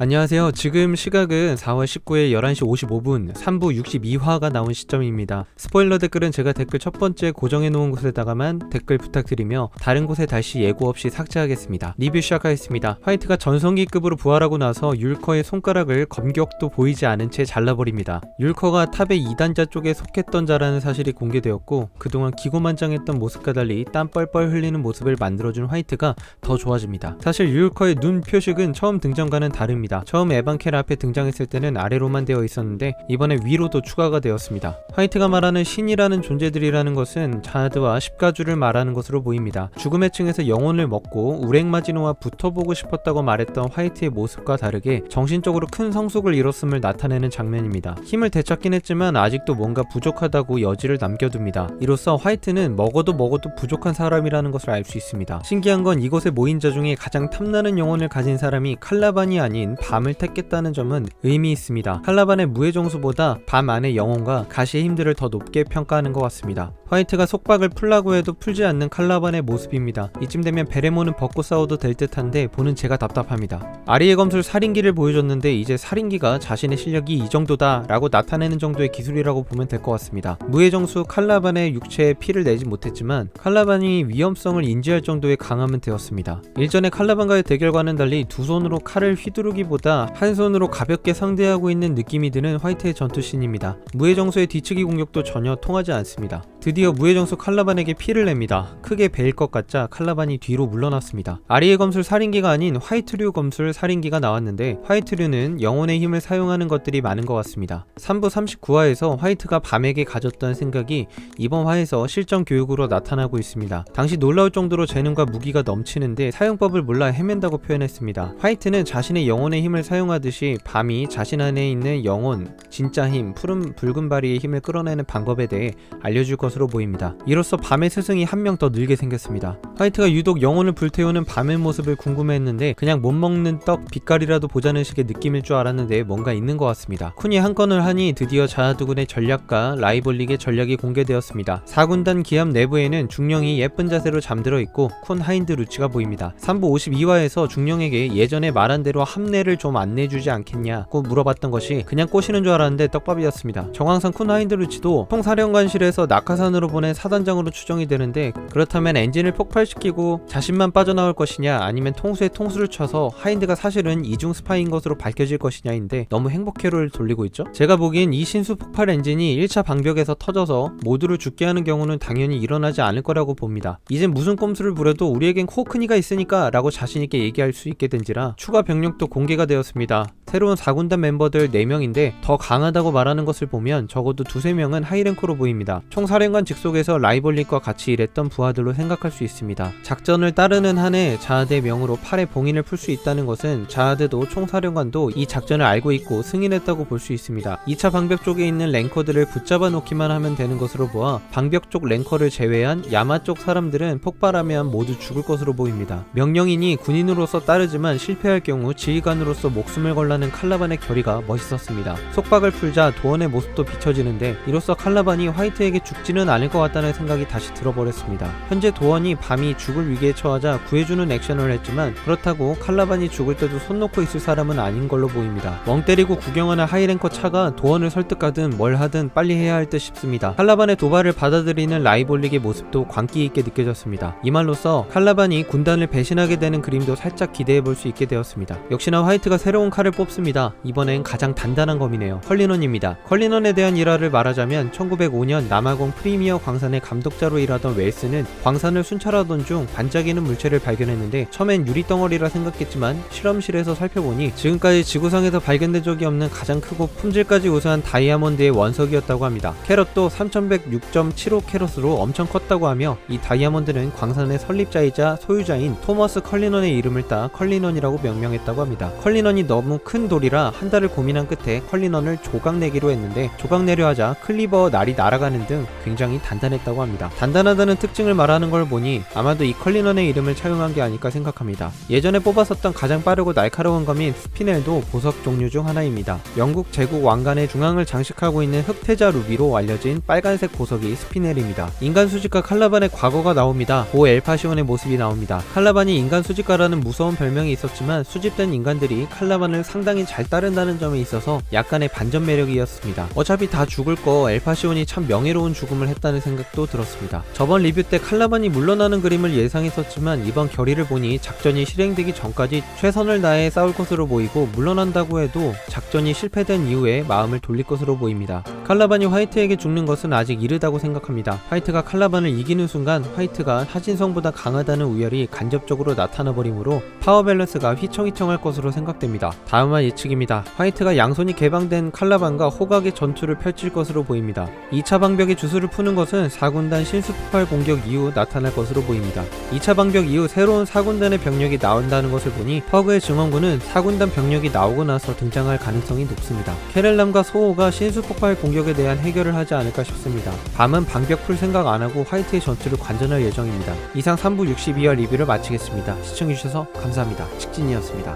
안녕하세요. 지금 시각은 4월 19일 11시 55분 3부 62화가 나온 시점입니다. 스포일러 댓글은 제가 댓글 첫 번째 고정해 놓은 곳에다가만 댓글 부탁드리며 다른 곳에 다시 예고 없이 삭제하겠습니다. 리뷰 시작하겠습니다. 화이트가 전성기급으로 부활하고 나서 율커의 손가락을 검격도 보이지 않은 채 잘라버립니다. 율커가 탑의 2단자 쪽에 속했던 자라는 사실이 공개되었고 그동안 기고만장했던 모습과 달리 땀 뻘뻘 흘리는 모습을 만들어준 화이트가 더 좋아집니다. 사실 율커의 눈 표식은 처음 등장과는 다릅니다. 처음 에반켈 앞에 등장했을 때는 아래로만 되어 있었는데 이번에 위로도 추가가 되었습니다. 화이트가 말하는 신이라는 존재들이라는 것은 자드와 십가주를 말하는 것으로 보입니다. 죽음의 층에서 영혼을 먹고 우랭마지노와 붙어보고 싶었다고 말했던 화이트의 모습과 다르게 정신적으로 큰 성숙을 이뤘음을 나타내는 장면입니다. 힘을 되찾긴 했지만 아직도 뭔가 부족하다고 여지를 남겨둡니다. 이로써 화이트는 먹어도 부족한 사람이라는 것을 알 수 있습니다. 신기한 건 이곳에 모인 자 중에 가장 탐나는 영혼을 가진 사람이 칼라반이 아닌 밤을 택했다는 점은 의미 있습니다. 칼라반의 무해정수보다 밤 안의 영혼과 가시의 힘들을 더 높게 평가하는 것 같습니다. 화이트가 속박을 풀라고 해도 풀지 않는 칼라반의 모습입니다. 이쯤 되면 베레모는 벗고 싸워도 될 듯한데 보는 제가 답답합니다. 아리의 검술 살인기를 보여줬는데 이제 살인기가 자신의 실력이 이 정도다 라고 나타내는 정도의 기술이라고 보면 될 것 같습니다. 무해정수 칼라반의 육체에 피를 내지 못했지만 칼라반이 위험성을 인지할 정도의 강함은 되었습니다. 일전에 칼라반과의 대결과는 달리 두 손으로 칼을 휘두르기보다 한 손으로 가볍게 상대하고 있는 느낌이 드는 화이트의 전투씬입니다. 무해정수의 뒤치기 공격도 전혀 통하지 않습니다. 드디어 무해정수 칼라반에게 피를 냅니다. 크게 베일 것 같자 칼라반이 뒤로 물러났습니다. 아리의 검술 살인기가 아닌 화이트류 검술 살인기가 나왔는데 화이트류는 영혼의 힘을 사용하는 것들이 많은 것 같습니다. 3부 39화에서 화이트가 밤에게 가졌던 생각이 이번 화에서 실전 교육으로 나타나고 있습니다. 당시 놀라울 정도로 재능과 무기가 넘치는데 사용법을 몰라 헤맨다고 표현했습니다. 화이트는 자신의 영혼의 힘을 사용하듯이 밤이 자신 안에 있는 영혼, 진짜 힘, 푸른 붉은 바리의 힘을 끌어내는 방법에 대해 알려줄 것으로 보입니다. 이로써 밤의 스승이 한 명 더 늘게 생겼습니다. 화이트가 유독 영혼을 불태우는 밤의 모습을 궁금해했는데 그냥 못 먹는 떡 빛깔이라도 보자는 식의 느낌일 줄 알았는데 뭔가 있는 것 같습니다. 쿤이 한 건을 하니 드디어 자아두군의 전략과 라이벌릭의 전략이 공개되었습니다. 4군단 기합 내부에는 중령이 예쁜 자세로 잠들어 있고 쿤 하인드 루치가 보입니다. 3부 52화에서 중령에게 예전에 말한 대로 함내를 좀 안내주지 않겠냐고 물어봤던 것이 그냥 꼬시는 줄 알았는데 떡밥이었습니다. 정황상 쿤 하인드 루치도 총사령관실에서 낙하산으로 보낸 사단장으로 추정이 되는데 그렇다면 엔진을 폭발시키고 자신만 빠져나올 것이냐 아니면 통수에 통수를 쳐서 하인드가 사실은 이중 스파인 것으로 밝혀질 것이냐인데 너무 행복회로를 돌리고 있죠. 제가 보기엔 이 신수 폭발 엔진이 1차 방벽에서 터져서 모두를 죽게 하는 경우는 당연히 일어나지 않을 거라고 봅니다. 이젠 무슨 꼼수를 부려도 우리에겐 코크니가 있으니까 라고 자신있게 얘기할 수 있게 된지라 추가 병력도 공개가 되었습니다. 새로운 4군단 멤버들 4명인데 더 강하다고 말하는 것을 보면 적어도 2~3명은 하이랭크로 보입니다. 총사령관 직속에서 라이벌릭과 같이 일했던 부하들로 생각할 수 있습니다. 작전을 따르는 한해 자아드의 명으로 팔에 봉인을 풀 수 있다는 것은 자아드도 총사령관도 이 작전을 알고 있고 승인했다고 볼 수 있습니다. 2차 방벽 쪽에 있는 랭커들을 붙잡아 놓기만 하면 되는 것으로 보아 방벽 쪽 랭커를 제외한 야마 쪽 사람들은 폭발하면 모두 죽을 것으로 보입니다. 명령이니 군인으로서 따르지만 실패할 경우 지휘관으로서 목숨을 걸라는 칼라반의 결의가 멋있었습니다. 속박을 풀자 도원의 모습도 비춰지는데 이로써 칼라반이 화이트에게 죽지는 않을 것 같다는 생각이 다시 들어버렸습니다. 현재 도원이 밤이 죽을 위기에 처하자 구해주는 액션을 했지만 그렇다고 칼라반이 죽을 때도 손 놓고 있을 사람은 아닌 걸로 보입니다. 멍 때리고 구경하는 하이랭커 차가 도원을 설득하든 뭘 하든 빨리 해야 할 듯 싶습니다. 칼라반의 도발을 받아들이는 라이볼릭의 모습도 광기 있게 느껴졌습니다. 이 말로써 칼라반이 군단을 배신하게 되는 그림도 살짝 기대해 볼 수 있게 되었습니다. 역시나 화이트가 새로운 칼을 뽑습니다. 이번엔 가장 단단한 검이네요. 컬리넌입니다. 컬리넌에 대한 일화를 말하자면 1905년 남아공 프리미어 광산의 감독자로 일하던 웰스는 광산을 순찰하던 중 반짝이는 물체를 발견했는데 처음엔 유리덩어리라 생각했지만 실험실에서 살펴보니 지금까지 지구상에서 발견된 적이 없는 가장 크고 품질까지 우수한 다이아몬드의 원석이었다고 합니다. 캐럿도 3106.75 캐럿으로 엄청 컸다고 하며 이 다이아몬드는 광산의 설립자이자 소유자인 토머스 컬리넌의 이름을 따 컬리넌이라고 명명했다고 합니다. 컬리넌이 너무 큰 돌이라 한 달을 고민한 끝에 컬리넌을 조각내기로 했는데 조각내려 하자 클리버 날이 날아가는 등 굉장히 단단했다고 합니다. 단단하다는 특징을 말하는 걸 보니 아마도 이 컬리넌의 이름을 차용한 게 아닐까 생각합니다. 예전에 뽑았었던 가장 빠르고 날카로운 검인 스피넬도 보석 종류 중 하나입니다. 영국 제국 왕관의 중앙을 장식하고 있는 흑태자 루비로 알려진 빨간색 보석이 스피넬입니다. 인간 수집가 칼라반의 과거가 나옵니다. 고 엘파시온의 모습이 나옵니다. 칼라반이 인간 수집가라는 무서운 별명이 있었지만 수집된 인간들이 칼라반을 상당히 상당히 잘 따른다는 점에 있어서 약간의 반전 매력이었습니다. 어차피 다 죽을 거 엘파시온이 참 명예로운 죽음을 했다는 생각도 들었습니다. 저번 리뷰 때 칼라반이 물러나는 그림을 예상했었지만 이번 결의를 보니 작전이 실행되기 전까지 최선을 다해 싸울 것으로 보이고, 물러난다고 해도 작전이 실패된 이후에 마음을 돌릴 것으로 보입니다. 칼라반이 화이트에게 죽는 것은 아직 이르다고 생각합니다. 화이트가 칼라반을 이기는 순간 화이트가 하진성보다 강하다는 우열이 간접적으로 나타나 버리므로 파워 밸런스가 휘청휘청할 것으로 생각됩니다. 다음은 예측입니다. 화이트가 양손이 개방된 칼라반과 호각의 전투를 펼칠 것으로 보입니다. 2차 방벽의 주술을 푸는 것은 4군단 신수폭발 공격 이후 나타날 것으로 보입니다. 2차 방벽 이후 새로운 4군단의 병력이 나온다는 것을 보니 퍼그의 증원군은 4군단 병력이 나오고 나서 등장할 가능성이 높습니다. 케렐람과 소호가 신수폭발 공격에 대한 해결을 하지 않을까 싶습니다. 밤은 방벽 풀 생각 안하고 화이트의 전투를 관전할 예정입니다. 이상 3부 62화 리뷰를 마치겠습니다. 시청해주셔서 감사합니다. 직진이었습니다.